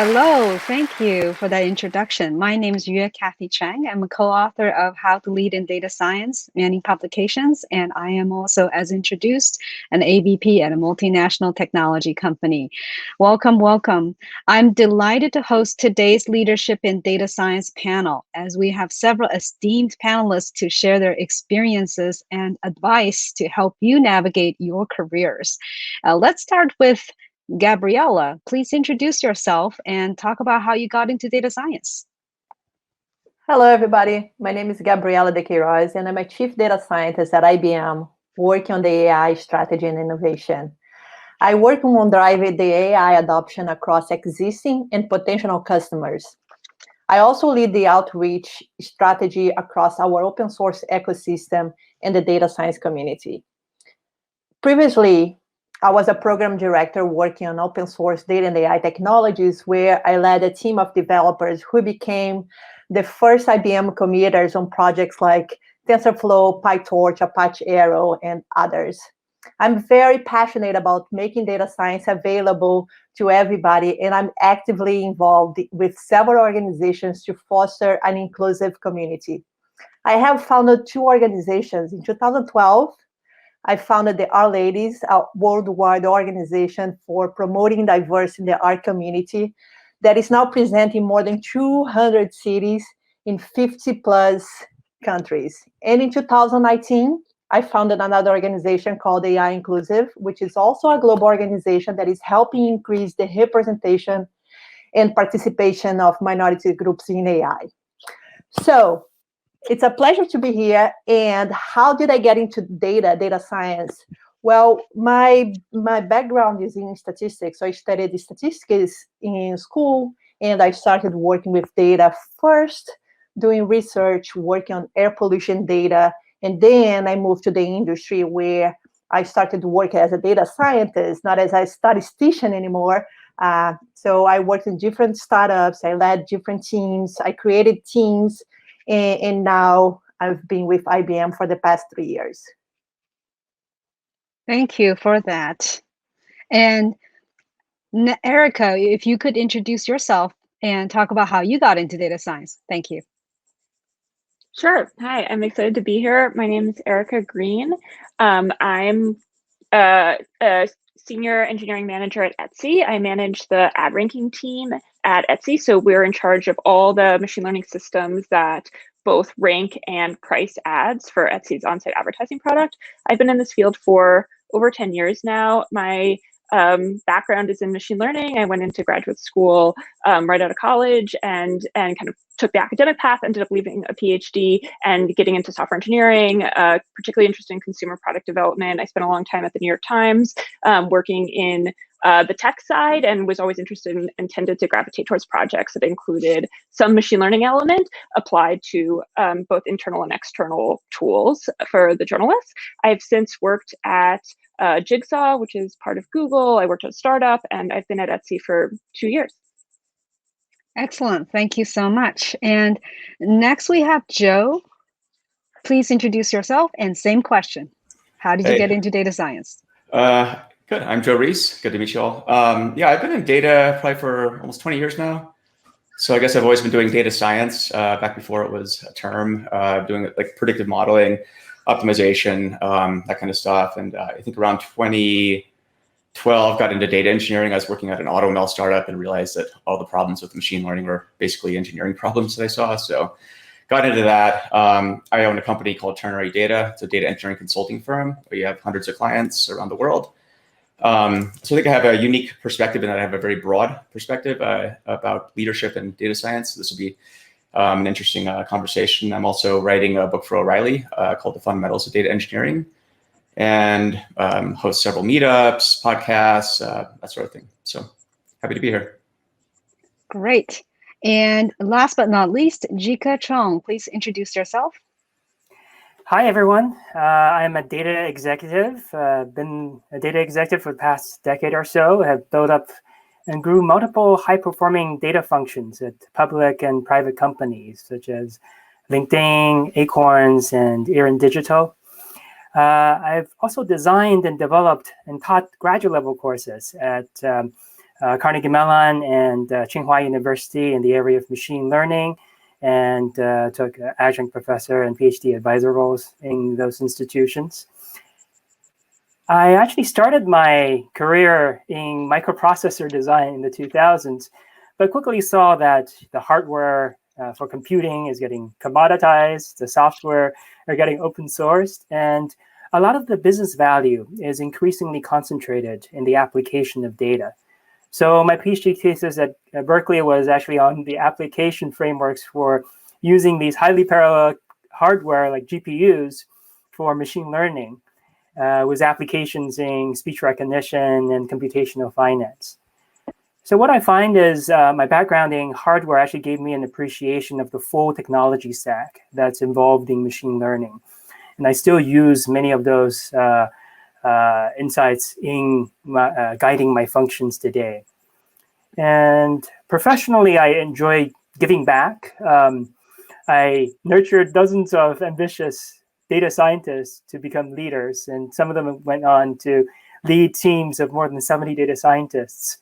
Hello, thank you for that introduction. My name is Cathy Chang. I'm a co-author of How to Lead in Data Science, many publications, and I am also, as introduced, an AVP at a multinational technology company. Welcome, welcome. I'm delighted to host today's Leadership in Data Science panel, as we have several esteemed panelists to share their experiences and advice to help you navigate your careers. Let's start with Gabriela. Please introduce yourself and talk about how you got into data science. Hello, everybody. My name is Gabriela de Queiroz, and I'm a chief data scientist at IBM, working on the AI strategy and innovation. I work on driving the AI adoption across existing and potential customers. I also lead the outreach strategy across our open source ecosystem and the data science community. Previously, I was a program director working on open source data and AI technologies, where I led a team of developers who became the first IBM committers on projects like TensorFlow, PyTorch, Apache Arrow, and others. I'm very passionate about making data science available to everybody, and I'm actively involved with several organizations to foster an inclusive community. I have founded two organizations. In 2012, I founded the Our Ladies, a worldwide organization for promoting diversity in the art community that is now present in more than 200 cities in 50 plus countries. And in 2019, I founded another organization called AI Inclusive, which is also a global organization that is helping increase the representation and participation of minority groups in AI. So it's a pleasure to be here. And how did I get into data science? Well, my background is in statistics. So I studied statistics in school, and I started working with data first, doing research, working on air pollution data. And then I moved to the industry, where I started to work as a data scientist, not as a statistician anymore. So I worked in different startups. I led different teams. I created teams. And now I've been with IBM for the past 3 years. Thank you for that. And Erica, if you could introduce yourself and talk about how you got into data science. Thank you. Sure. Hi, I'm excited to be here. My name is Erica Greene. I'm a senior engineering manager at Etsy. I manage the ad ranking team at Etsy. So we're in charge of all the machine learning systems that both rank and price ads for Etsy's on-site advertising product. I've been in this field for over 10 years now. My background is in machine learning. I went into graduate school right out of college and kind of took the academic path, ended up leaving a PhD and getting into software engineering, particularly interested in consumer product development. I spent a long time at the New York Times working in the tech side, and was always interested in and tended to gravitate towards projects that included some machine learning element applied to both internal and external tools for the journalists. I've since worked at Jigsaw, which is part of Google. I worked at a startup, and I've been at Etsy for 2 years. Excellent. Thank you so much. And next we have Joe. Please introduce yourself, and same question. How did you get into data science? Good. I'm Joe Reis. Good to meet you all. Yeah, I've been in data probably for almost 20 years now. So I guess I've always been doing data science back before it was a term, doing like predictive modeling, optimization, that kind of stuff. And I think around 2012, got into data engineering. I was working at an auto mail startup and realized that all the problems with machine learning were basically engineering problems that I saw. So got into that. I own a company called Ternary Data. It's a data engineering consulting firm. We have hundreds of clients around the world. So I think I have a unique perspective, in that I have a very broad perspective about leadership and data science. This will be an interesting conversation. I'm also writing a book for O'Reilly called The Fundamentals of Data Engineering, and host several meetups, podcasts, that sort of thing. So happy to be here. Great. And last but not least, Jike Chong, please introduce yourself. Hi, everyone. I'm a data executive. Been a data executive for the past decade or so. Have built up and grew multiple high-performing data functions at public and private companies, such as LinkedIn, Acorns, and Erin Digital. I've also designed and developed and taught graduate level courses at Carnegie Mellon and Tsinghua University in the area of machine learning, and took adjunct professor and PhD advisor roles in those institutions. I actually started my career in microprocessor design in the 2000s, but quickly saw that the hardware for computing is getting commoditized, the software are getting open sourced, and a lot of the business value is increasingly concentrated in the application of data. So my PhD thesis at Berkeley was actually on the application frameworks for using these highly parallel hardware like GPUs for machine learning, with applications in speech recognition and computational finance. So what I find is my background in hardware actually gave me an appreciation of the full technology stack that's involved in machine learning. And I still use many of those insights in guiding my functions today. And professionally, I enjoy giving back. I nurtured dozens of ambitious data scientists to become leaders, and some of them went on to lead teams of more than 70 data scientists.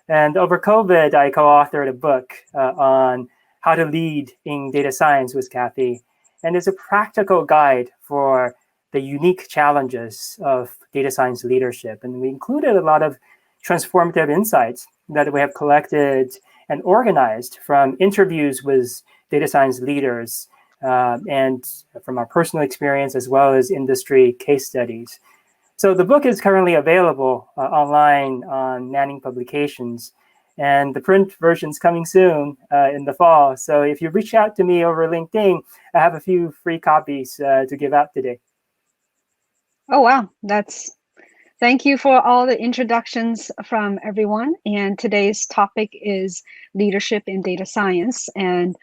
And over COVID, I co-authored a book on how to lead in data science with Cathy, and it's a practical guide for the unique challenges of data science leadership. And we included a lot of transformative insights that we have collected and organized from interviews with data science leaders and from our personal experience, as well as industry case studies. So the book is currently available online on Manning Publications, and the print version is coming soon in the fall. So if you reach out to me over LinkedIn, I have a few free copies to give out today. Oh, wow. Thank you for all the introductions from everyone. And today's topic is leadership in data science. And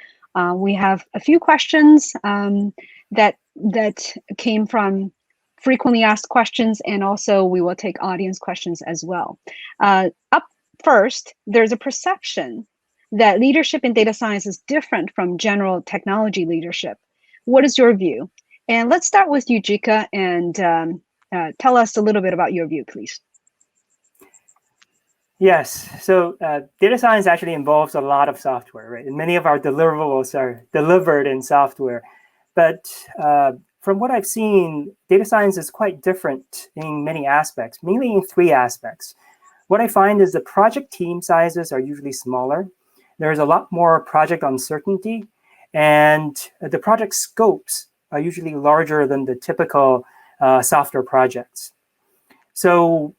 we have a few questions that came from frequently asked questions, and also we will take audience questions as well. Up first, there's a perception that leadership in data science is different from general technology leadership. What is your view? And let's start with you, Jike, and tell us a little bit about your view, please. Yes, so data science actually involves a lot of software, right? And many of our deliverables are delivered in software. But from what I've seen, data science is quite different in many aspects, mainly in three aspects. What I find is the project team sizes are usually smaller. There's a lot more project uncertainty, and the project scopes are usually larger than the typical software projects. So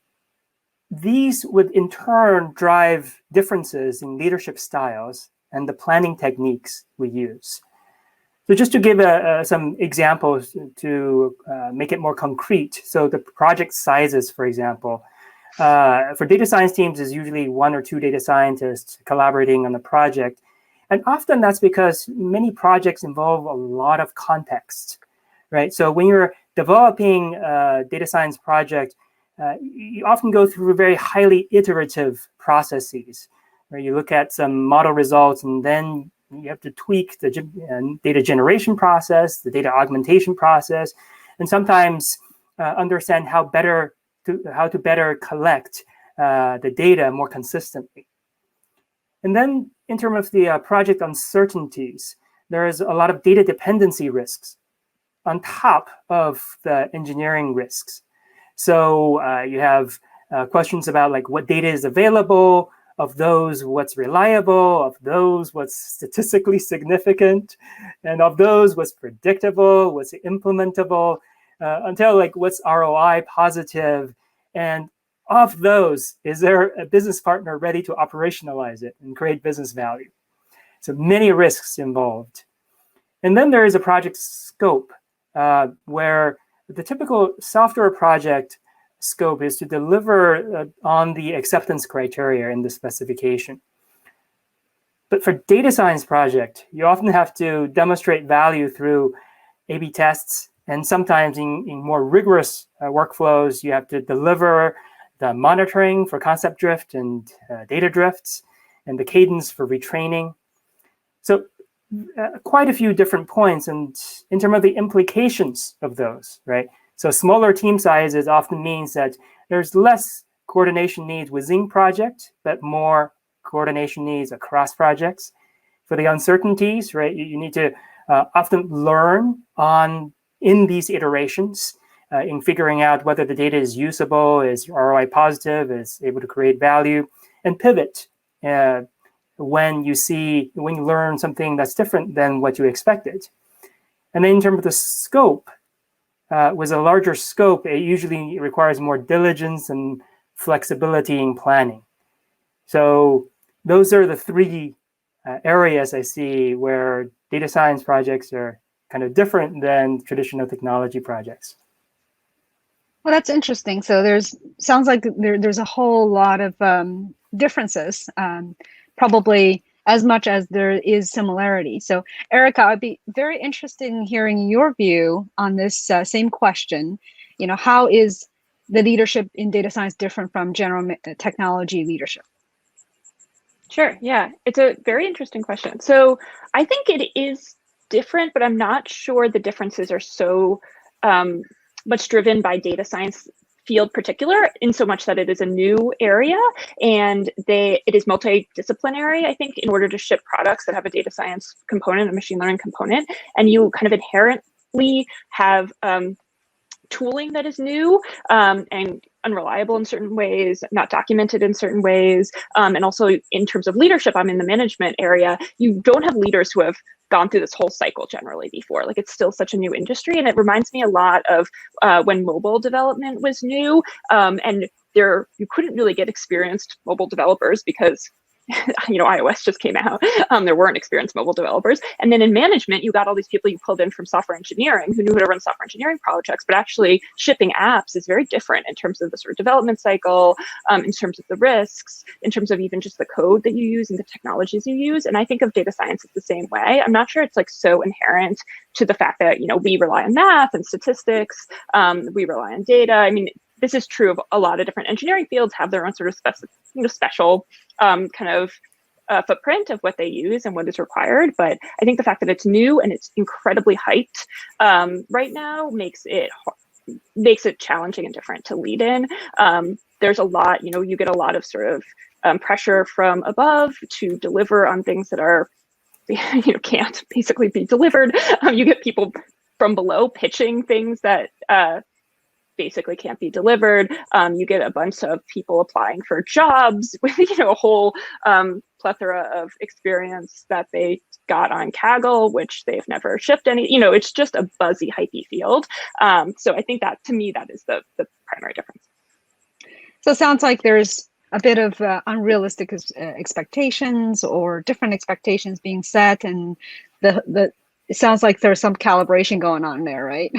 these would in turn drive differences in leadership styles and the planning techniques we use. So just to give some examples to make it more concrete. So the project sizes, for example, for data science teams is usually 1 or 2 data scientists collaborating on the project. And often that's because many projects involve a lot of context, right? So when you're developing a data science project, you often go through very highly iterative processes, where you look at some model results and then you have to tweak the data generation process, the data augmentation process, and sometimes understand how to better collect the data more consistently. And then in terms of the project uncertainties, there is a lot of data dependency risks on top of the engineering risks. So you have questions about like what data is available, of those what's reliable, of those what's statistically significant, and of those what's predictable, what's implementable, until like what's ROI positive, and of those, is there a business partner ready to operationalize it and create business value? So many risks involved. And then there is a project scope where the typical software project scope is to deliver on the acceptance criteria in the specification. But for data science project, you often have to demonstrate value through A/B tests, and sometimes in more rigorous workflows, you have to deliver the monitoring for concept drift and data drifts, and the cadence for retraining. So quite a few different points, and in terms of the implications of those, right? So smaller team sizes often means that there's less coordination needs within project, but more coordination needs across projects. For the uncertainties, right, you need to often learn in these iterations in figuring out whether the data is usable, is ROI positive, is able to create value, and pivot when you learn something that's different than what you expected. And then in terms of the scope, with a larger scope, it usually requires more diligence and flexibility in planning. So those are the three areas I see where data science projects are kind of different than traditional technology projects. Well, that's interesting. So sounds like there's a whole lot of differences, probably as much as there is similarity. So Erica, I'd be very interested in hearing your view on this same question. How is the leadership in data science different from general technology leadership? Sure, yeah, it's a very interesting question. So I think it is different, but I'm not sure the differences are so much driven by data science field particular, in so much that it is a new area and it is multidisciplinary, I think, in order to ship products that have a data science component, a machine learning component, and you kind of inherently have tooling that is new and unreliable in certain ways, not documented in certain ways. And also in terms of leadership, I'm in the management area, you don't have leaders who have gone through this whole cycle generally before. Like, it's still such a new industry. And it reminds me a lot of when mobile development was new, and you couldn't really get experienced mobile developers because iOS just came out. There weren't experienced mobile developers. And then in management, you got all these people you pulled in from software engineering who knew how to run software engineering projects, but actually shipping apps is very different in terms of the sort of development cycle, in terms of the risks, in terms of even just the code that you use and the technologies you use. And I think of data science as the same way. I'm not sure it's like so inherent to the fact that, we rely on math and statistics, we rely on data. I mean, this is true of a lot of different engineering fields, have their own sort of special kind of footprint of what they use and what is required. But I think the fact that it's new and it's incredibly hyped right now makes it challenging and different to lead in. There's a lot, you get a lot of sort of pressure from above to deliver on things that are, can't basically be delivered. You get people from below pitching things that basically can't be delivered. You get a bunch of people applying for jobs with a whole plethora of experience that they got on Kaggle, which they've never shipped any. It's just a buzzy, hypey field. So I think that, to me, that is the primary difference. So it sounds like there's a bit of unrealistic expectations or different expectations being set, and it sounds like there's some calibration going on there, right?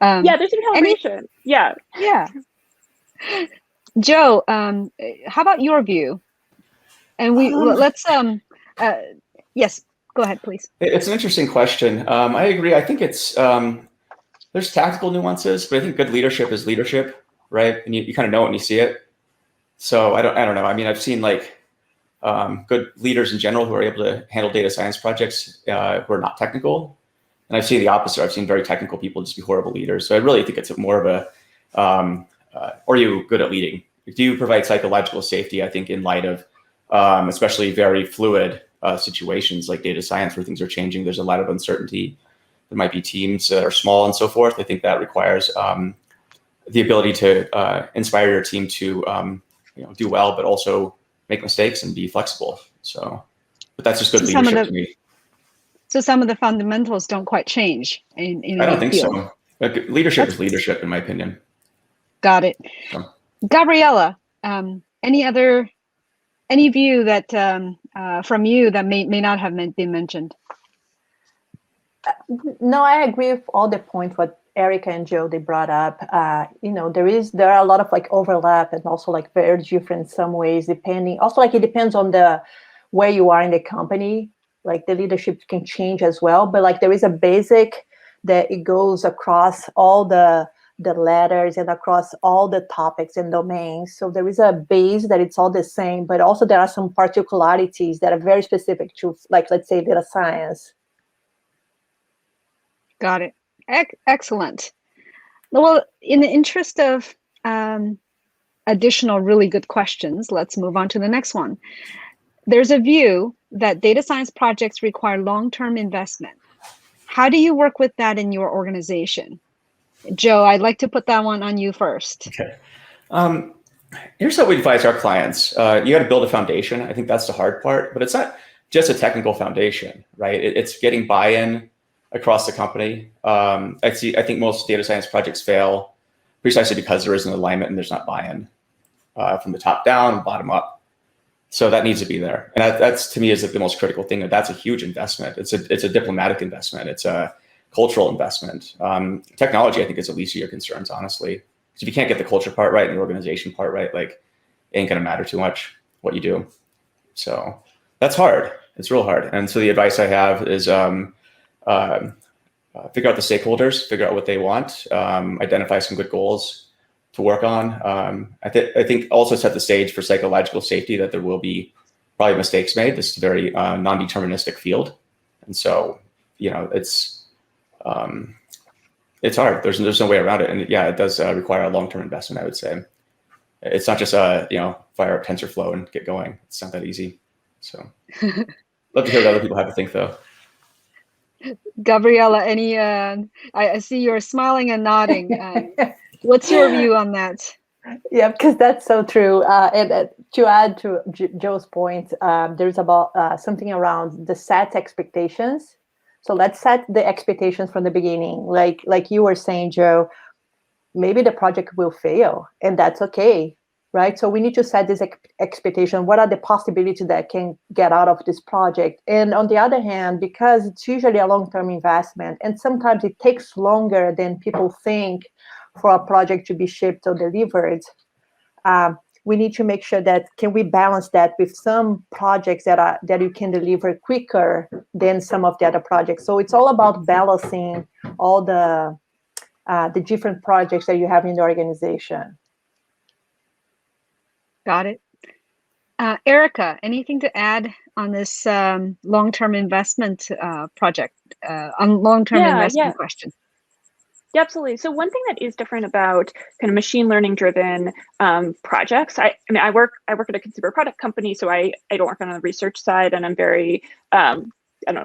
Yeah, there's some calibration. Yeah. Joe, how about your view? And let's yes, go ahead, please. It's an interesting question. I agree. I think it's there's tactical nuances, but I think good leadership is leadership, right? And you kind of know it when you see it. So I don't know. I mean, I've seen good leaders in general who are able to handle data science projects who are not technical. And I've seen the opposite. I've seen very technical people just be horrible leaders. So I really think it's more of a, are you good at leading? Do you provide psychological safety? I think in light of especially very fluid situations like data science where things are changing, there's a lot of uncertainty. There might be teams that are small and so forth. I think that requires the ability to inspire your team to do well, but also make mistakes and be flexible. So, but that's just good leadership to me. So some of the fundamentals don't quite change in I don't think field. so. Leadership is leadership, in my opinion. Got it. So. Gabriela, any view that from you that may not have been mentioned? No, I agree with all the points what Erica and Joe they brought up. There are a lot of overlap and also very different in some ways, depending. Also, it depends on where you are in the company. The leadership can change as well, but there is a basic that it goes across all the letters and across all the topics and domains. So there is a base that it's all the same, but also there are some particularities that are very specific to, let's say, data science. Got it. Excellent. Well, in the interest of additional really good questions, let's move on to the next one. There's a view that data science projects require long-term investment. How do you work with that in your organization? Joe, I'd like to put that one on you first. Okay. Here's how we advise our clients. You got to build a foundation. I think that's the hard part, but it's not just a technical foundation, right? It's getting buy-in across the company. I think most data science projects fail precisely because there isn't alignment and there's not buy-in from the top down and bottom up. So that needs to be there. And that's to me is like the most critical thing. That's a huge investment. It's a diplomatic investment. It's a cultural investment. Technology, I think, is the least of your concerns, honestly. So if you can't get the culture part right and the organization part right, like it ain't gonna matter too much what you do. So that's hard. It's real hard. And so the advice I have is figure out the stakeholders, figure out what they want, identify some good goals to work on. I think also set the stage for psychological safety that there will be probably mistakes made. This is a very non-deterministic field. And so, it's hard. There's no way around it. And yeah, it does require a long-term investment, I would say. It's not just, fire up TensorFlow and get going. It's not that easy. So love to hear what other people have to think, though. Gabriela, I see you're smiling and nodding. What's your view on that? Yeah, because that's so true. And to add to Joe's point, there's about something around the set expectations. So let's set the expectations from the beginning. Like you were saying, Joe, maybe the project will fail, and that's okay, right? So we need to set this expectation. What are the possibilities that can get out of this project? And on the other hand, because it's usually a long-term investment, and sometimes it takes longer than people think for a project to be shipped or delivered, we need to make sure that can we balance that with some projects that you can deliver quicker than some of the other projects. So it's all about balancing all the different projects that you have in the organization. Got it. Erica, anything to add on this long-term investment project, on long-term investment question? Yeah, absolutely. So one thing that is different about kind of machine learning driven projects, I work at a consumer product company, so I don't work on the research side, and I'm very,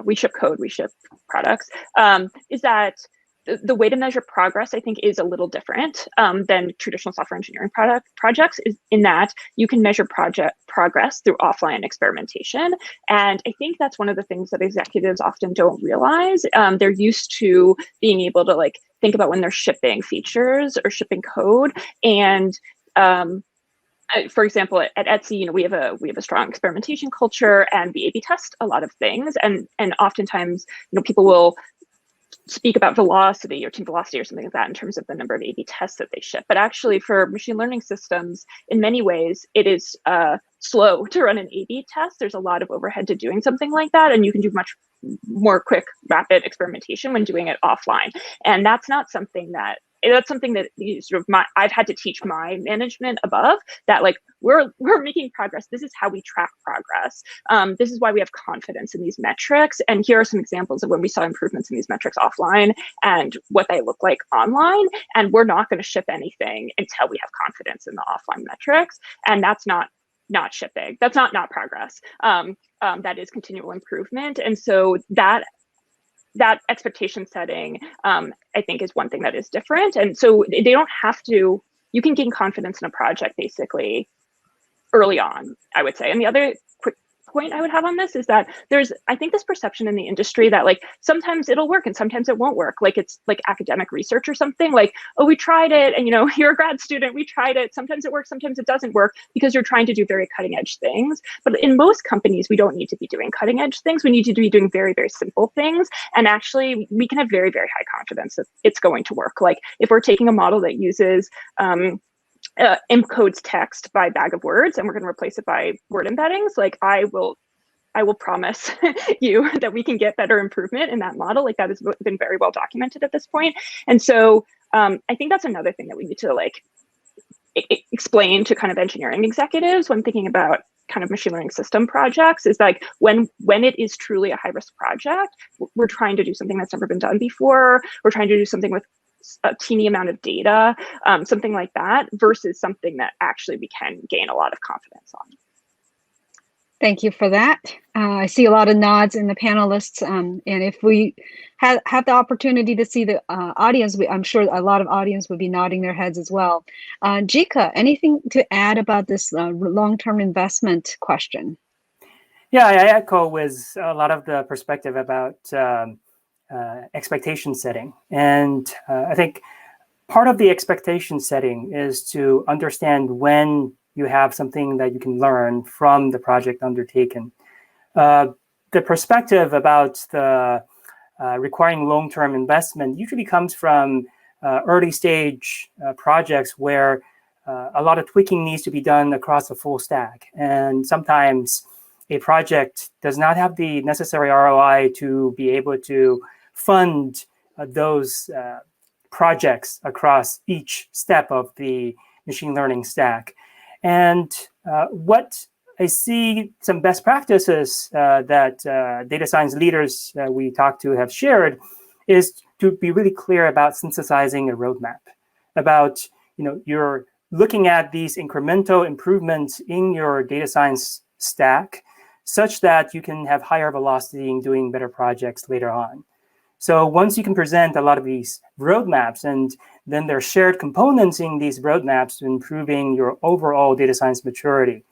we ship code, we ship products, is that the way to measure progress, I think, is a little different than traditional software engineering projects, is in that you can measure project progress through offline experimentation. And I think that's one of the things that executives often don't realize. They're used to being able to think about when they're shipping features or shipping code. And for example, at Etsy, we have a strong experimentation culture, and we A/B test a lot of things. And oftentimes, people will speak about velocity or team velocity or something like that in terms of the number of A/B tests that they ship. But actually, for machine learning systems, in many ways, it is slow to run an A/B test. There's a lot of overhead to doing something like that, and you can do much more quick, rapid experimentation when doing it offline. And that's something that I've had to teach my management above, that we're making progress. This is how we track progress. This is why we have confidence in these metrics. And here are some examples of when we saw improvements in these metrics offline and what they look like online. And we're not going to ship anything until we have confidence in the offline metrics. And that's not shipping. That's not progress. That is continual improvement. And so that expectation setting, I think, is one thing that is different. And so they don't have to, you can gain confidence in a project basically early on, I would say. And the other quick point I would have on this is that there's, I think, this perception in the industry that sometimes it'll work and sometimes it won't work. It's like academic research or something, oh, we tried it, and you're a grad student, we tried it, sometimes it works, sometimes it doesn't work, because you're trying to do very cutting edge things. But in most companies, we don't need to be doing cutting edge things. We need to be doing very, very simple things. And actually, we can have very, very high confidence that it's going to work. If we're taking a model that uses encodes text by bag of words, and we're going to replace it by word embeddings, I will promise you that we can get better improvement in that model. That has been very well documented at this point. And so I think that's another thing that we need to explain to kind of engineering executives when thinking about kind of machine learning system projects, is when it is truly a high risk project, we're trying to do something that's never been done before. We're trying to do something with a teeny amount of data, something like that, versus something that actually we can gain a lot of confidence on. Thank you for that. I see a lot of nods in the panelists, and if we have the opportunity to see the audience, I'm sure a lot of audience would be nodding their heads as well. Jike, anything to add about this long-term investment question? Yeah, I echo with a lot of the perspective about expectation setting. And I think part of the expectation setting is to understand when you have something that you can learn from the project undertaken. The perspective about the requiring long-term investment usually comes from early stage projects where a lot of tweaking needs to be done across the full stack. And sometimes a project does not have the necessary ROI to be able to fund those projects across each step of the machine learning stack. And what I see some best practices that data science leaders we talked to have shared is to be really clear about synthesizing a roadmap, about you're looking at these incremental improvements in your data science stack such that you can have higher velocity in doing better projects later on. So once you can present a lot of these roadmaps, and then there are shared components in these roadmaps to improving your overall data science maturity,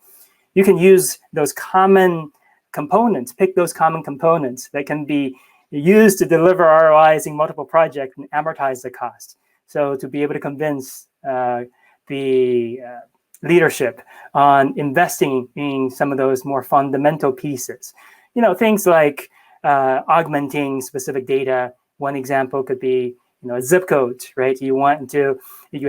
you can use those common components, pick those common components that can be used to deliver ROIs in multiple projects and amortize the cost. So to be able to convince the leadership on investing in some of those more fundamental pieces. Things like augmenting specific data. One example could be, a zip code, right? You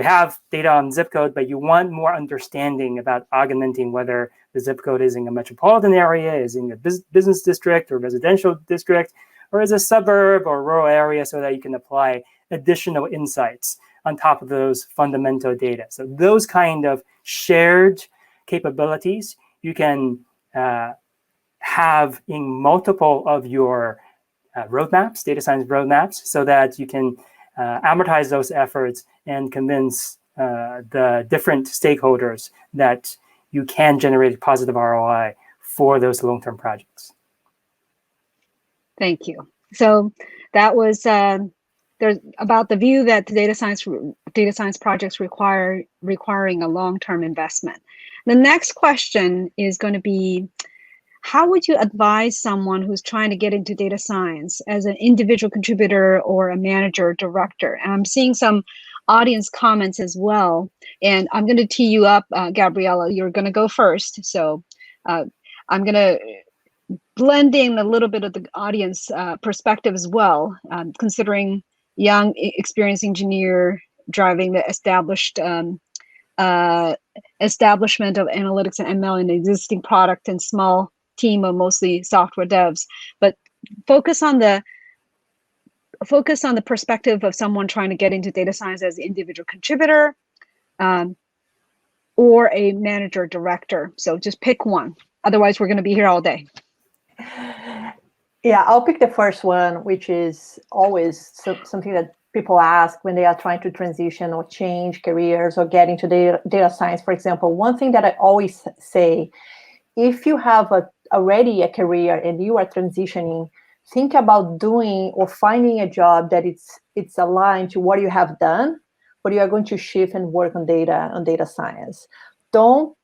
have data on zip code, but you want more understanding about augmenting whether the zip code is in a metropolitan area, is in a business district or residential district, or is a suburb or rural area, so that you can apply additional insights on top of those fundamental data. So those kind of shared capabilities you can have in multiple of your roadmaps, data science roadmaps, so that you can amortize those efforts and convince the different stakeholders that you can generate positive ROI for those long-term projects. Thank you. So that was there's about the view that data science projects requiring a long-term investment. The next question is going to be, how would you advise someone who's trying to get into data science as an individual contributor or a manager or director? And I'm seeing some audience comments as well. And I'm going to tee you up, Gabriela. You're going to go first. So I'm going to blend in a little bit of the audience perspective as well, considering young, experienced engineer driving the establishment of analytics and ML in an existing product and small team of mostly software devs. But focus on the perspective of someone trying to get into data science as an individual contributor or a manager director. So just pick one. Otherwise, we're going to be here all day. Yeah, I'll pick the first one, which is always something that people ask when they are trying to transition or change careers or get into data science. For example, one thing that I always say, if you have already a career and you are transitioning, think about doing or finding a job that it's aligned to what you have done, but you are going to shift and work on data science. Don't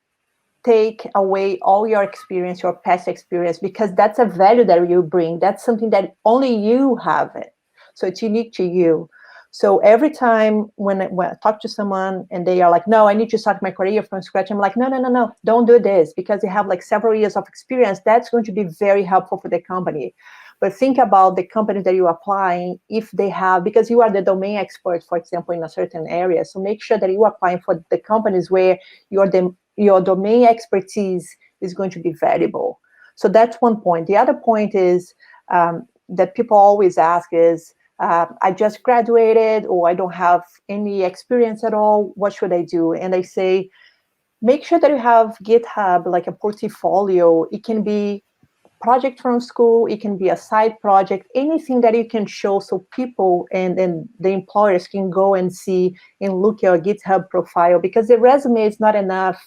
take away all your experience, your past experience, because that's a value that you bring. That's something that only you have it. So it's unique to you. So every time when I talk to someone and they are like, no, I need to start my career from scratch, I'm like, no, don't do this, because you have like several years of experience. That's going to be very helpful for the company. But think about the company that you are applying, if they have, because you are the domain expert, for example, in a certain area. So make sure that you are applying for the companies where your domain expertise is going to be valuable. So that's one point. The other point is that people always ask is, I just graduated, or I don't have any experience at all. What should I do? And I say, make sure that you have GitHub, like a portfolio. It can be project from school, it can be a side project, anything that you can show so people and then the employers can go and see and look at your GitHub profile, because the resume is not enough.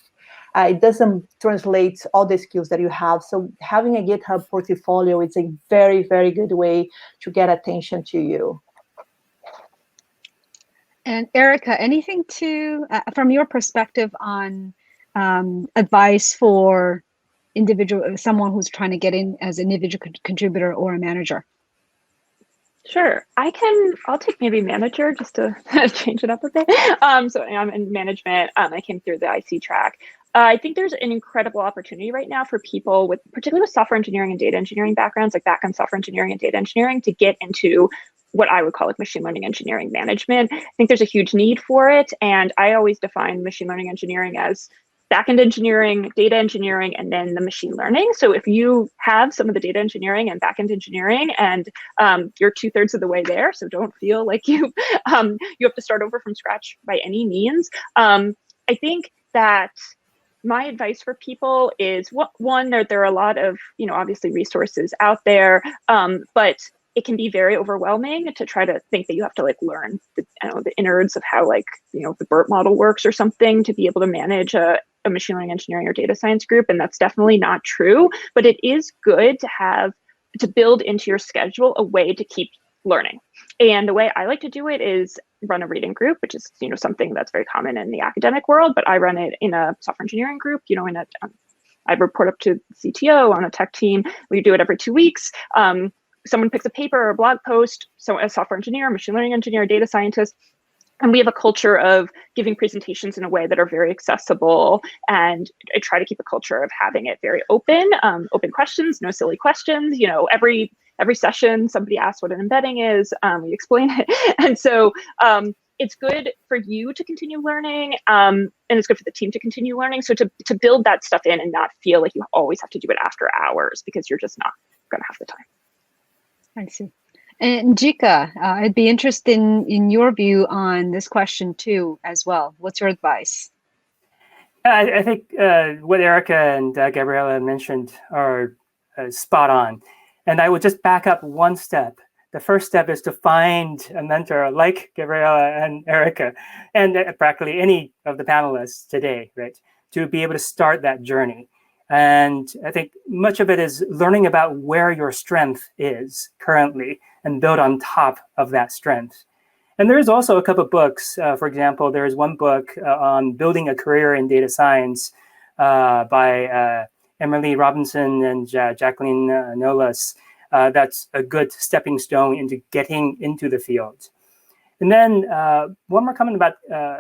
It doesn't translate all the skills that you have. So having a GitHub portfolio is a very, very good way to get attention to you. And Erica, anything from your perspective on advice for someone who's trying to get in as an individual contributor or a manager? Sure, I'll take maybe manager just to change it up a bit. So I'm in management. I came through the IC track. I think there's an incredible opportunity right now for people particularly with software engineering and data engineering backgrounds, like backend software engineering and data engineering, to get into what I would call like machine learning engineering management. I think there's a huge need for it. And I always define machine learning engineering as backend engineering, data engineering, and then the machine learning. So if you have some of the data engineering and backend engineering, and you're 2/3 of the way there, so don't feel like you have to start over from scratch by any means. I think that my advice for people is, one, there are a lot of, obviously resources out there, but it can be very overwhelming to try to think that you have to learn the innards of how the BERT model works or something to be able to manage a machine learning engineering or data science group. And that's definitely not true, but it is good to build into your schedule a way to keep learning. And the way I like to do it is run a reading group, which is, something that's very common in the academic world, but I run it in a software engineering group, I report up to CTO on a tech team. We do it every 2 weeks. Someone picks a paper or a blog post, so a software engineer, machine learning engineer, data scientist, and we have a culture of giving presentations in a way that are very accessible. And I try to keep a culture of having it very open, open questions, no silly questions. Every session, somebody asks what an embedding is, we explain it. And so it's good for you to continue learning, and it's good for the team to continue learning. So to build that stuff in and not feel like you always have to do it after hours, because you're just not going to have the time. I see. And Jike, I'd be interested in your view on this question too, as well. What's your advice? I think what Erica and Gabriela mentioned are spot on. And I would just back up one step. The first step is to find a mentor like Gabriela and Erica, and practically any of the panelists today, right, to be able to start that journey. And I think much of it is learning about where your strength is currently and build on top of that strength. And there's also a couple of books. For example, there is one book on building a career in data science by Emily Robinson and Jacqueline Nolas. That's a good stepping stone into getting into the field. And then one more comment about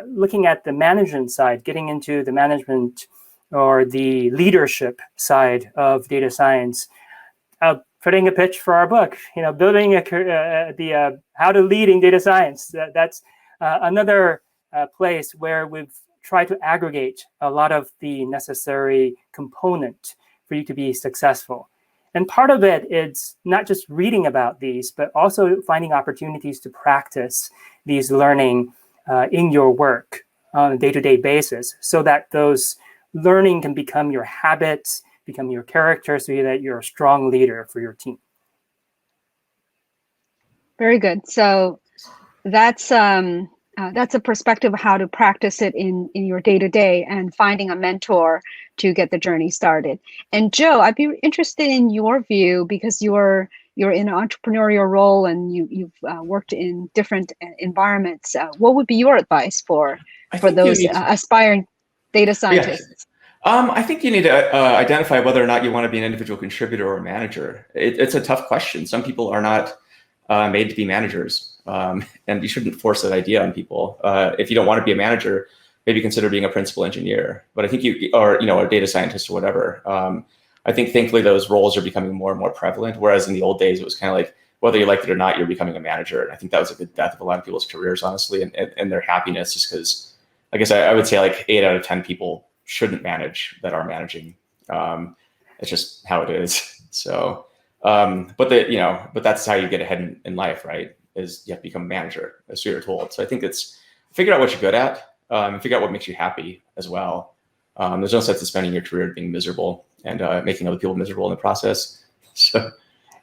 looking at the management side, getting into the management or the leadership side of data science. Putting a pitch for our book, building the how to lead in data science. That's another place where we've tried to aggregate a lot of the necessary component for you to be successful. And part of it is not just reading about these, but also finding opportunities to practice these learning in your work on a day-to-day basis, so that those learning can become your habits, become your character, so that you're a strong leader for your team. Very good. So that's a perspective of how to practice it in your day-to-day and finding a mentor to get the journey started. And Joe, I'd be interested in your view, because you're in an entrepreneurial role and you've worked in different environments. What would be your advice for those aspiring data scientists? Yeah. I think you need to identify whether or not you want to be an individual contributor or a manager. It's a tough question. Some people are not made to be managers, and you shouldn't force that idea on people. If you don't want to be a manager, maybe consider being a principal engineer. But I think a data scientist or whatever. I think thankfully those roles are becoming more and more prevalent. Whereas in the old days, it was kind of like whether you liked it or not, you're becoming a manager. And I think that was a good death of a lot of people's careers, honestly, and their happiness, just because, I guess I would say like 8 out of 10 people shouldn't manage that are managing. It's just how it is. So, but that's how you get ahead in life, right? Is you have to become a manager, as you're told. So I think it's figure out what you're good at, and figure out what makes you happy as well. There's no sense in spending your career being miserable and making other people miserable in the process. So.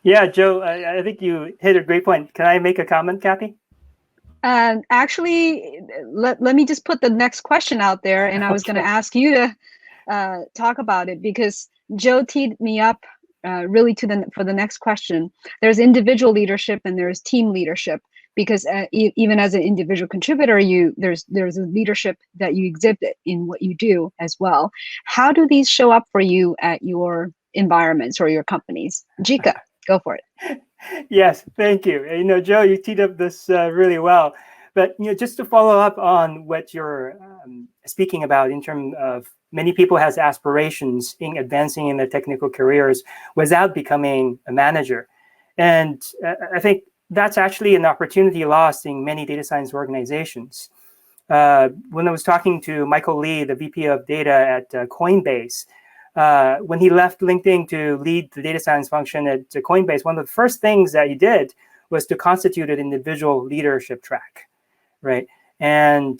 Yeah, Joe, I think you hit a great point. Can I make a comment, Cathy? Actually, let me just put the next question out there, and I was going to ask you to talk about it because Joe teed me up really for the next question. There's individual leadership and there's team leadership, because even as an individual contributor, there's a leadership that you exhibit in what you do as well. How do these show up for you at your environments or your companies? Jike, go for it. Yes, thank you. Joe, you teed up this really well. But just to follow up on what you're speaking about in terms of many people has aspirations in advancing in their technical careers without becoming a manager. And I think that's actually an opportunity lost in many data science organizations. When I was talking to Michael Lee, the VP of data at Coinbase, when he left LinkedIn to lead the data science function at Coinbase, one of the first things that he did was to constitute an individual leadership track, right? And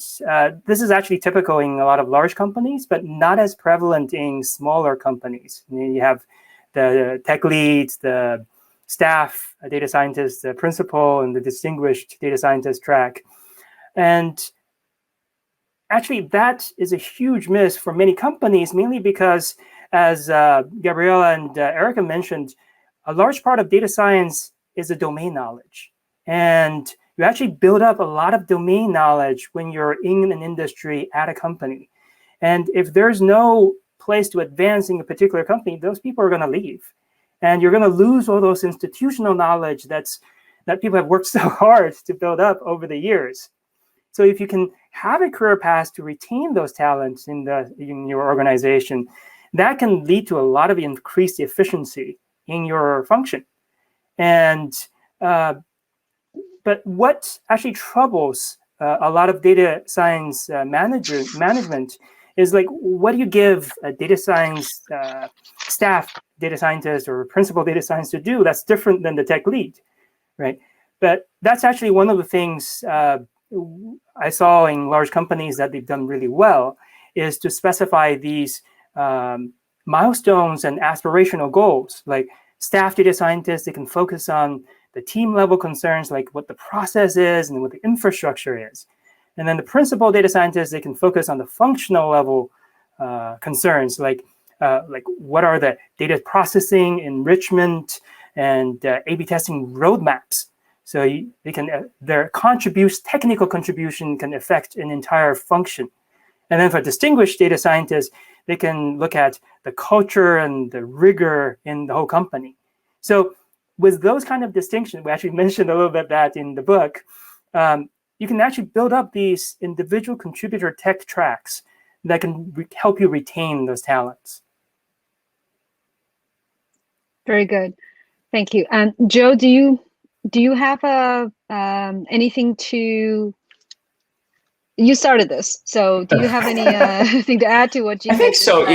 this is actually typical in a lot of large companies, but not as prevalent in smaller companies. You have the tech leads, the staff data scientists, the principal, and the distinguished data scientist track. And actually, that is a huge miss for many companies, mainly because, as Gabriela and Erica mentioned, a large part of data science is a domain knowledge. And you actually build up a lot of domain knowledge when you're in an industry at a company. And if there's no place to advance in a particular company, those people are going to leave. And you're going to lose all those institutional knowledge that people have worked so hard to build up over the years. So if you can have a career path to retain those talents in your organization, that can lead to a lot of increased efficiency in your function. And but what actually troubles a lot of data science management is like, what do you give a data science staff data scientist or principal data scientist to do that's different than the tech lead, right? But that's actually one of the things I saw in large companies that they've done really well, is to specify these milestones and aspirational goals. Like staff data scientists, they can focus on the team level concerns, like what the process is and what the infrastructure is. And then the principal data scientists, they can focus on the functional level concerns, like what are the data processing, enrichment, and A/B testing roadmaps. So their technical contribution can affect an entire function. And then for distinguished data scientists, they can look at the culture and the rigor in the whole company. So with those kind of distinctions, we actually mentioned a little bit that in the book, you can actually build up these individual contributor tech tracks that can help you retain those talents. Very good. Thank you. And Joe, do you have anything to? You started this, so do you have anything to add to what Jike? I think so.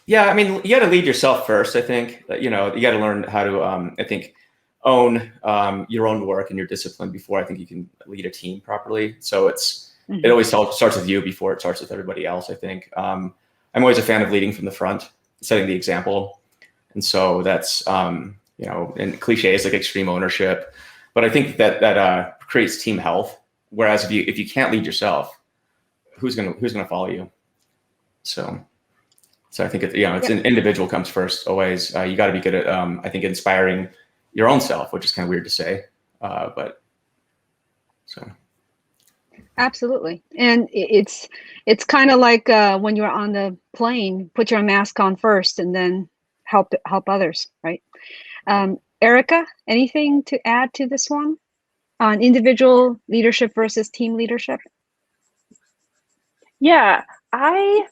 Yeah. I mean, you got to lead yourself first. I think you got to learn how to. I think own your own work and your discipline before I think you can lead a team properly. So it always starts with you before it starts with everybody else. I think I'm always a fan of leading from the front, setting the example, and so that's and cliches like extreme ownership, but I think that creates team health. Whereas if you can't lead yourself, who's gonna follow you? So I think it's an individual comes first always. You got to be good at I think inspiring your own self, which is kind of weird to say, but so. Absolutely, and it's kind of like when you're on the plane, put your mask on first, and then help others, right? Erica, anything to add to this one on individual leadership versus team leadership? Yeah, I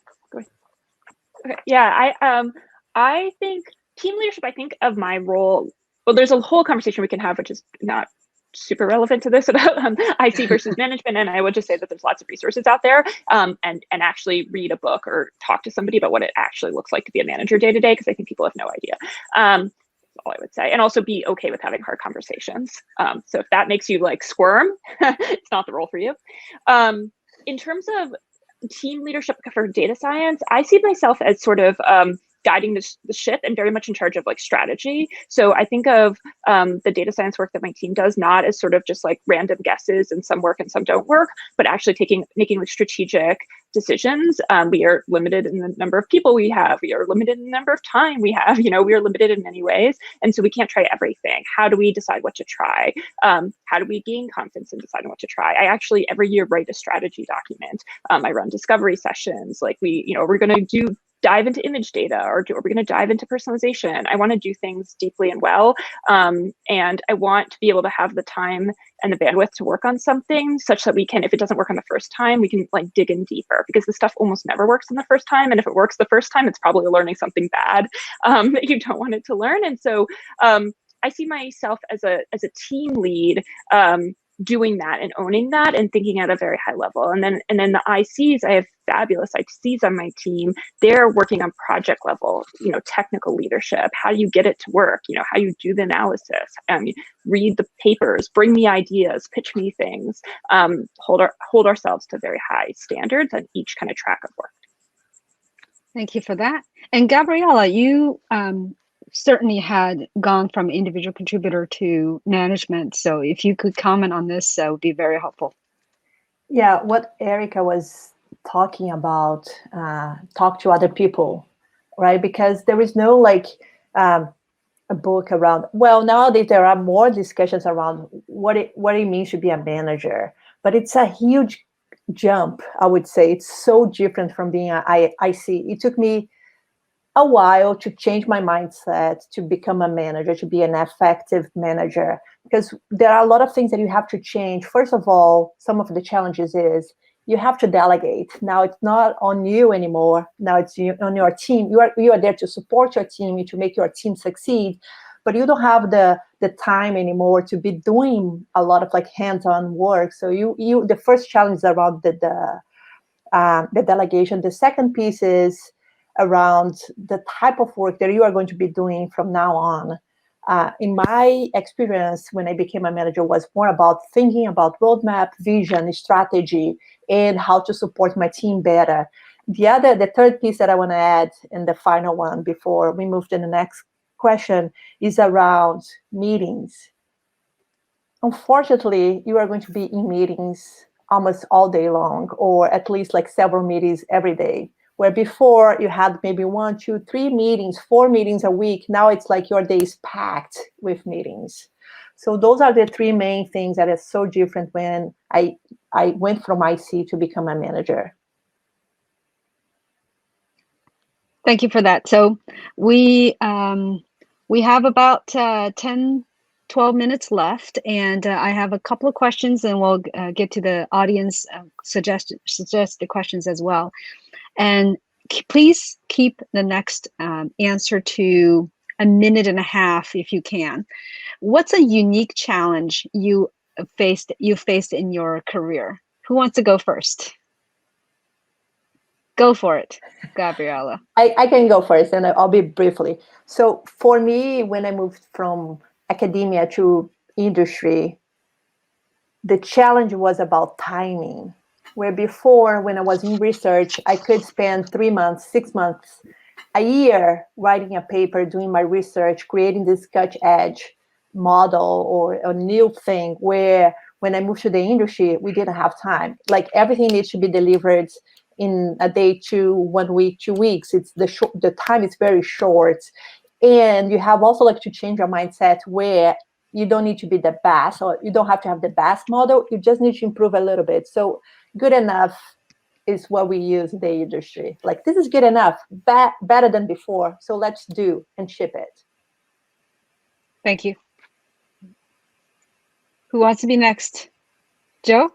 think team leadership, I think of my role, well, there's a whole conversation we can have, which is not super relevant to this, about IC versus management. And I would just say that there's lots of resources out there, and actually read a book or talk to somebody about what it actually looks like to be a manager day to day, because I think people have no idea. That's all I would say. And also be okay with having hard conversations. So if that makes you like squirm, it's not the role for you. In terms of team leadership for data science, I see myself as sort of guiding the ship and very much in charge of like strategy. So I think of the data science work that my team does not as sort of just like random guesses, and some work and some don't work, but actually making like strategic decisions. We are limited in the number of people we have. We are limited in the number of time we have. We are limited in many ways, and so we can't try everything. How do we decide what to try? How do we gain confidence in deciding what to try? I actually every year write a strategy document. I run discovery sessions. Like we're going to dive into image data, or are we going to dive into personalization? I want to do things deeply and well. And I want to be able to have the time and the bandwidth to work on something such that we can, if it doesn't work on the first time, we can like dig in deeper, because the stuff almost never works on the first time. And if it works the first time, it's probably learning something bad that you don't want it to learn. And so I see myself as a team lead, doing that and owning that and thinking at a very high level. And then the ICs, I have fabulous ICs on my team. They're working on project level, technical leadership. How do you get it to work? How you do the analysis, read the papers, bring me ideas, pitch me things, hold ourselves to very high standards on each kind of track of work. Thank you for that. And Gabriela, you certainly had gone from individual contributor to management. So if you could comment on this, that would be very helpful. Yeah, what Erica was talking about, talk to other people, right? Because there is no a book around, well, nowadays there are more discussions around what it means to be a manager, but it's a huge jump, I would say. It's so different from being an IC. It took me a while to change my mindset to become a manager, to be an effective manager, because there are a lot of things that you have to change. First of all, some of the challenges is you have to delegate. Now it's not on you anymore. Now it's on your team. You are there to support your team, to make your team succeed, but you don't have the time anymore to be doing a lot of hands-on work. So the first challenge is around the delegation. The second piece is around the type of work that you are going to be doing from now on. In my experience, when I became a manager, was more about thinking about roadmap, vision, strategy, and how to support my team better. The third piece that I want to add, and the final one before we move to the next question, is around meetings. Unfortunately, you are going to be in meetings almost all day long, or at least several meetings every day. Where before you had maybe 1, 2, 3 meetings, 4 meetings a week. Now it's your day is packed with meetings. So those are the 3 main things that is so different when I went from IC to become a manager. Thank you for that. So we have about 10, 12 minutes left, and I have a couple of questions, and we'll get to the audience suggested questions as well. And please keep the next answer to a minute and a half if you can. What's a unique challenge you faced in your career? Who wants to go first? Go for it, Gabriela. I can go first, and I'll be briefly. So for me, when I moved from academia to industry, the challenge was about timing. Where before, when I was in research, I could spend 3 months, 6 months, a year writing a paper, doing my research, creating this cutting-edge model or a new thing, where when I moved to the industry, we didn't have time. Everything needs to be delivered in a day to 1 week, 2 weeks. It's the time is very short. And you have also to change your mindset where you don't need to be the best, or you don't have to have the best model. You just need to improve a little bit. So good enough is what we use in the industry. This is good enough, better than before. So let's do and ship it. Thank you. Who wants to be next? Joe?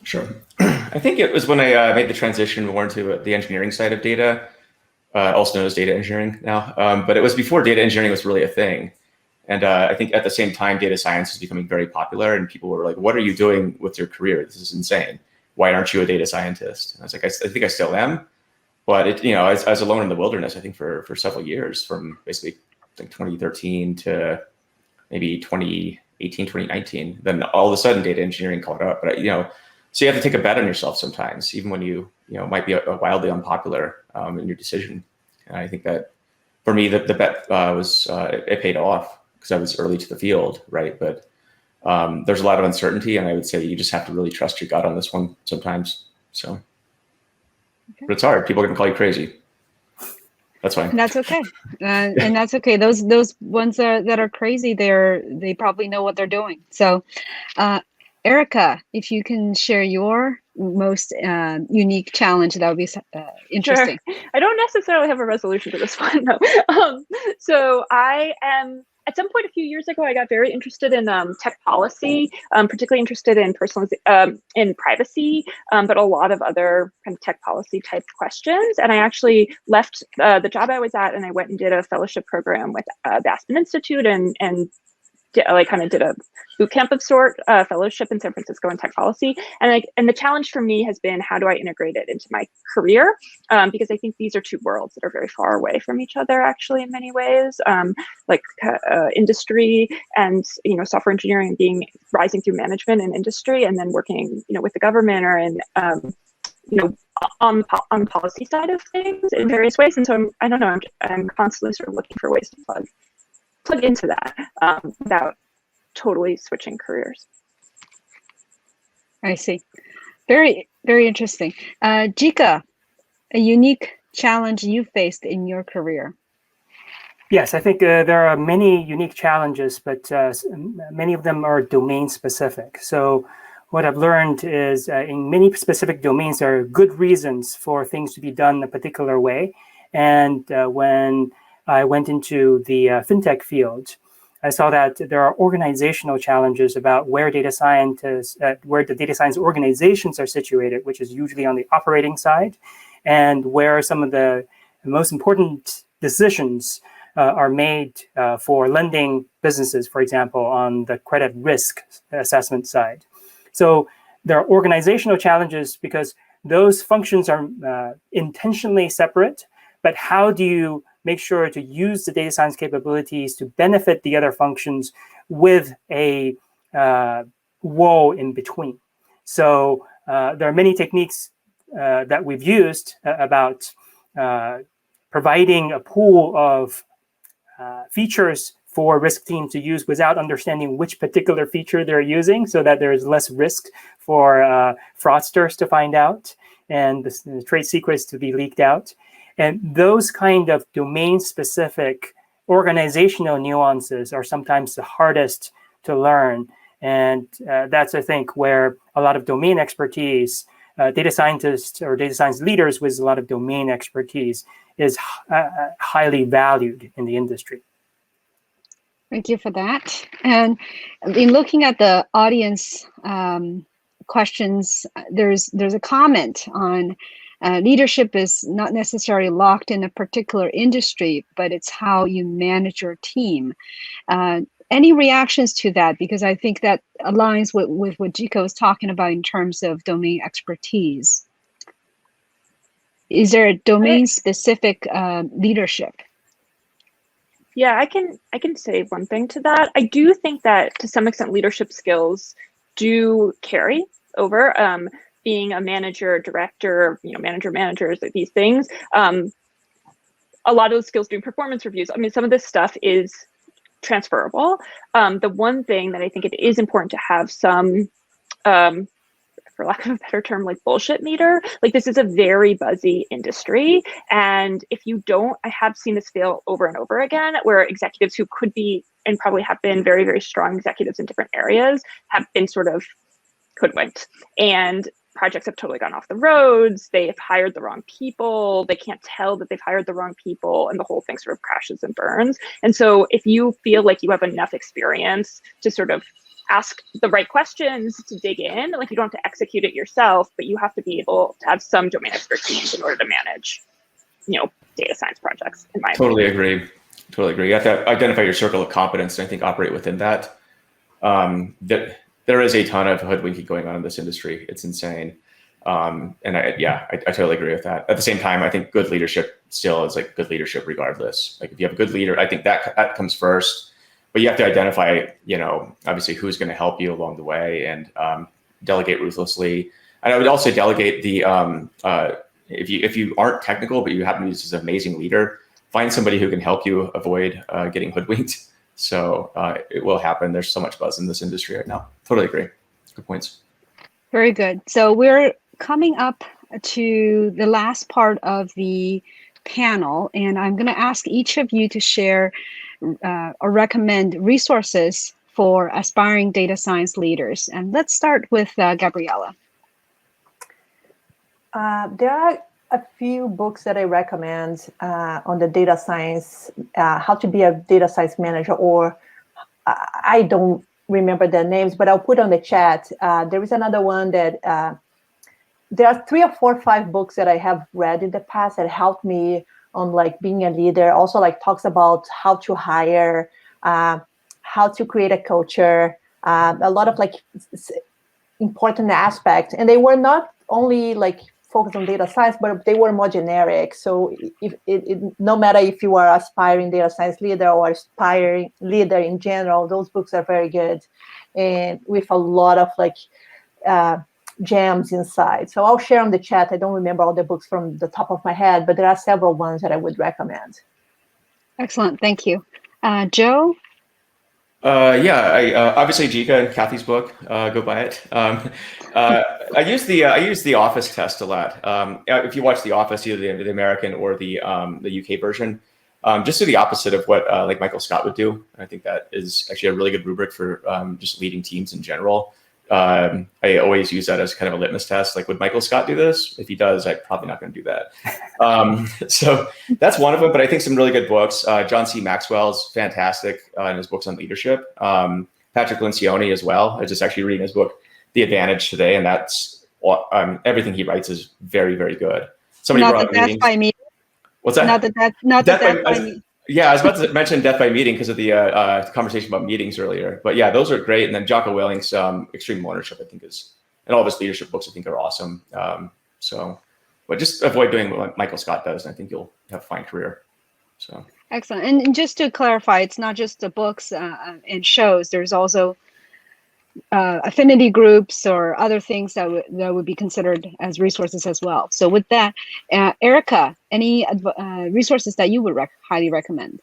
Sure. I think it was when I made the transition more into the engineering side of data, also known as data engineering now. But it was before data engineering was really a thing. And I think at the same time, data science was becoming very popular, and people were like, what are you doing with your career? This is insane. Why aren't you a data scientist? And I was like, I think I still am. But I was alone in the wilderness, I think, for several years, from basically 2013 to maybe 2018, 2019. Then all of a sudden, data engineering caught up. But so you have to take a bet on yourself sometimes, even when you might be wildly unpopular in your decision. And I think that for me, the bet was it paid off because I was early to the field, right? But there's a lot of uncertainty, and I would say you just have to really trust your gut on this one sometimes. So, okay. But it's hard. People are going to call you crazy. That's fine. And that's okay, and that's okay. Those ones that are crazy, they probably know what they're doing. So, Erica, if you can share your most unique challenge, that would be interesting. Sure. I don't necessarily have a resolution to this one. No. So I am. At some point a few years ago, I got very interested in tech policy, particularly interested in in privacy, but a lot of other kind of tech policy type questions. And I actually left the job I was at, and I went and did a fellowship program with the Aspen Institute, and I kind of did a boot camp of sort, fellowship in San Francisco in tech policy. And the challenge for me has been, how do I integrate it into my career? Because I think these are two worlds that are very far away from each other, actually, in many ways. Industry and, software engineering rising through management and industry, and then working, with the government or in, on the policy side of things in various ways. And so I'm constantly sort of looking for ways to plug into that without totally switching careers. I see. Very, very interesting. Jike, a unique challenge you faced in your career. Yes, I think there are many unique challenges, but many of them are domain specific. So what I've learned is in many specific domains, there are good reasons for things to be done a particular way. And when I went into the fintech field, I saw that there are organizational challenges about where the data science organizations are situated, which is usually on the operating side, and where some of the most important decisions are made for lending businesses, for example, on the credit risk assessment side. So there are organizational challenges because those functions are intentionally separate, but how do you make sure to use the data science capabilities to benefit the other functions with a wall in between? So there are many techniques that we've used about providing a pool of features for risk teams to use without understanding which particular feature they're using, so that there is less risk for fraudsters to find out and the trade secrets to be leaked out. And those kind of domain-specific organizational nuances are sometimes the hardest to learn. And that's, I think, where a lot of domain expertise, data scientists or data science leaders with a lot of domain expertise is highly valued in the industry. Thank you for that. And in looking at the audience questions, there's a comment on leadership is not necessarily locked in a particular industry, but it's how you manage your team. Any reactions to that? Because I think that aligns with what Jike was talking about in terms of domain expertise. Is there a domain-specific leadership? Yeah, I can say one thing to that. I do think that to some extent leadership skills do carry over. Being a manager, director, managers, these things. A lot of those skills doing performance reviews. I mean, some of this stuff is transferable. The one thing that I think it is important to have some, for lack of a better term, like bullshit meter. Like, this is a very buzzy industry. And if you don't, I have seen this fail over and over again, where executives who could be and probably have been very, very strong executives in different areas have been sort of hoodwinked. And projects have totally gone off the roads. They've hired the wrong people. They can't tell that they've hired the wrong people, and the whole thing sort of crashes and burns. And so if you feel like you have enough experience to sort of ask the right questions, to dig in, like, you don't have to execute it yourself, but you have to be able to have some domain expertise in order to manage, data science projects, in my Totally opinion. agree. Totally agree. You have to identify your circle of competence and I think operate within that. There is a ton of hoodwinking going on in this industry. It's insane. And I totally agree with that. At the same time, I think good leadership still is like good leadership regardless. Like, if you have a good leader, I think that comes first, but you have to identify, obviously who's going to help you along the way, and delegate ruthlessly. And I would also delegate the, if you aren't technical, but you happen to be this amazing leader, find somebody who can help you avoid getting hoodwinked. So it will happen. There's so much buzz in this industry right now. Totally agree. Good points. Very good. So we're coming up to the last part of the panel, and I'm going to ask each of you to share or recommend resources for aspiring data science leaders. And let's start with Gabriela. There are a few books that I recommend on the data science, how to be a data science manager, or I don't remember their names, but I'll put on the chat. There is another one that there are 3 or 4 or 5 books that I have read in the past that helped me on like being a leader. Also like talks about how to hire, how to create a culture, a lot of like important aspects. And they were not only like focused on data science, but they were more generic. So if no matter if you are aspiring data science leader or aspiring leader in general, those books are very good and with a lot of like gems inside. So I'll share on the chat. I don't remember all the books from the top of my head, but there are several ones that I would recommend. Excellent, thank you. Joe? Yeah, obviously Jike and Cathy's book. Go buy it. I use the Office test a lot. If you watch The Office, either the American or the UK version, just do the opposite of what like Michael Scott would do. I think that is actually a really good rubric for just leading teams in general. I always use that as kind of a litmus test. Like, would Michael Scott do this? If he does, I'm probably not going to do that. So that's one of them. But I think some really good books. John C. Maxwell's fantastic in his books on leadership. Patrick Lencioni as well. I was just actually reading his book, The Advantage, today, and that's everything he writes is very, very good. Somebody Not brought the death by meeting. What's that? Not the death by meeting. Yeah, I was about to mention death by meeting because of the conversation about meetings earlier. But yeah, those are great. And then Jocko Willink's Extreme Ownership, I think, and all of his leadership books, I think, are awesome. But just avoid doing what Michael Scott does, and I think you'll have a fine career. So excellent. And just to clarify, it's not just the books and shows. There's also affinity groups or other things that would be considered as resources as well. So with that, Erica, any resources that you would highly recommend?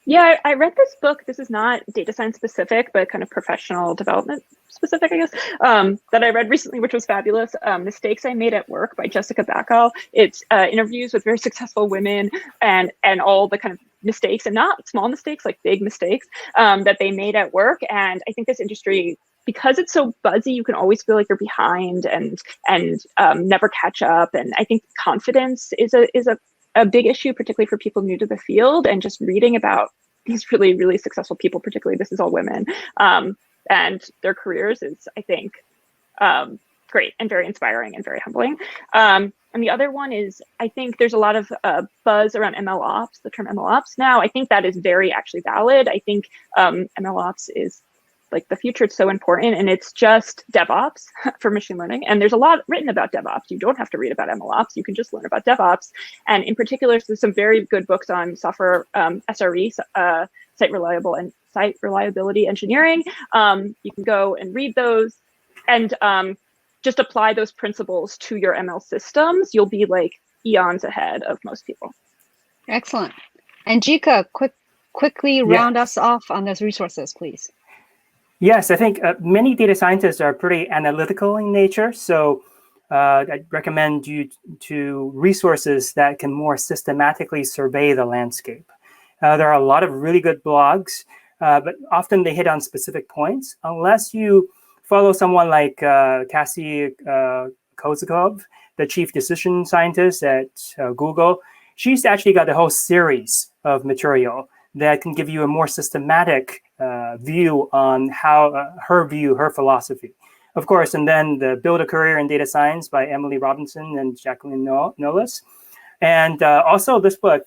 Yeah, I read this book. This is not data science specific, but kind of professional development specific, I guess, that I read recently, which was fabulous. Mistakes I Made at Work by Jessica Bacall. It's interviews with very successful women and all the kind of mistakes, and not small mistakes, like big mistakes that they made at work. And I think this industry, because it's so buzzy, you can always feel like you're behind and never catch up. And I think confidence is a big issue, particularly for people new to the field, and just reading about these really, really successful people, particularly this is all women, and their careers is, I think, great and very inspiring and very humbling. And the other one is, I think there's a lot of buzz around ML ops, the term ML ops now. I think that is very actually valid. I think ML ops is like the future. It's so important, and it's just DevOps for machine learning. And there's a lot written about DevOps. You don't have to read about ML ops. You can just learn about DevOps. And in particular, there's some very good books on software SRE, site reliability engineering. You can go and read those and just apply those principles to your ML systems. You'll be like eons ahead of most people. Excellent. And Jike, quickly round us off on those resources, please. Yes, I think many data scientists are pretty analytical in nature. So I'd recommend you to resources that can more systematically survey the landscape. There are a lot of really good blogs, but often they hit on specific points. Unless you follow someone like Cathy Kozakov, the chief decision scientist at Google, she's actually got a whole series of material that can give you a more systematic view on how her philosophy. Of course, and then the Build a Career in Data Science by Emily Robinson and Jacqueline Nolis. And also this book,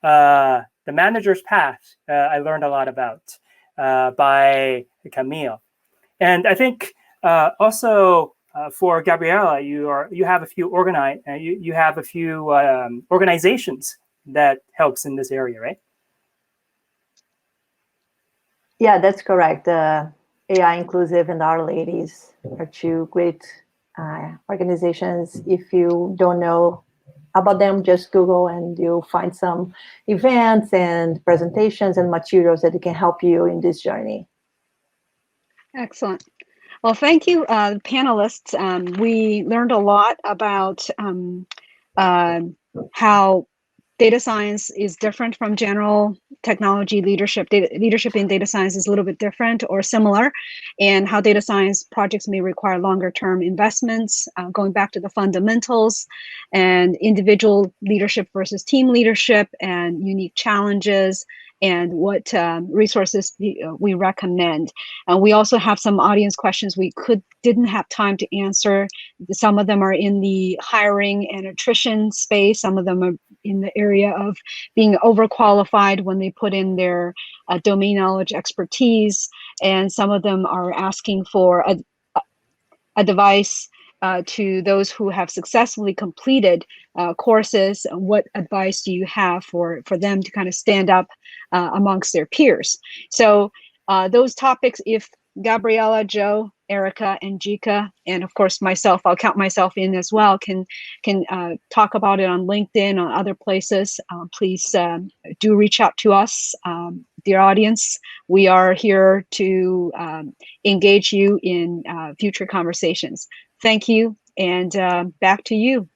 The Manager's Path, I learned a lot about by Camille. And I think also for Gabriela, you have a few organizations that helps in this area, right? Yeah, that's correct. AI Inclusive and Our Ladies are two great organizations. If you don't know about them, just Google and you'll find some events and presentations and materials that can help you in this journey. Excellent. Well, thank you, panelists. We learned a lot about how data science is different from general technology leadership. Leadership in data science is a little bit different or similar, and how data science projects may require longer term investments, going back to the fundamentals and individual leadership versus team leadership and unique challenges and what resources we recommend. And we also have some audience questions we didn't have time to answer. Some of them are in the hiring and attrition space. Some of them are in the area of being overqualified when they put in their domain knowledge expertise. And some of them are asking for advice to those who have successfully completed courses. What advice do you have for them to kind of stand up amongst their peers? So those topics, if Gabriela, Joe, Erica, and Jike, and of course myself, I'll count myself in as well, can talk about it on LinkedIn, on other places, please do reach out to us, dear audience. We are here to engage you in future conversations. Thank you, and back to you.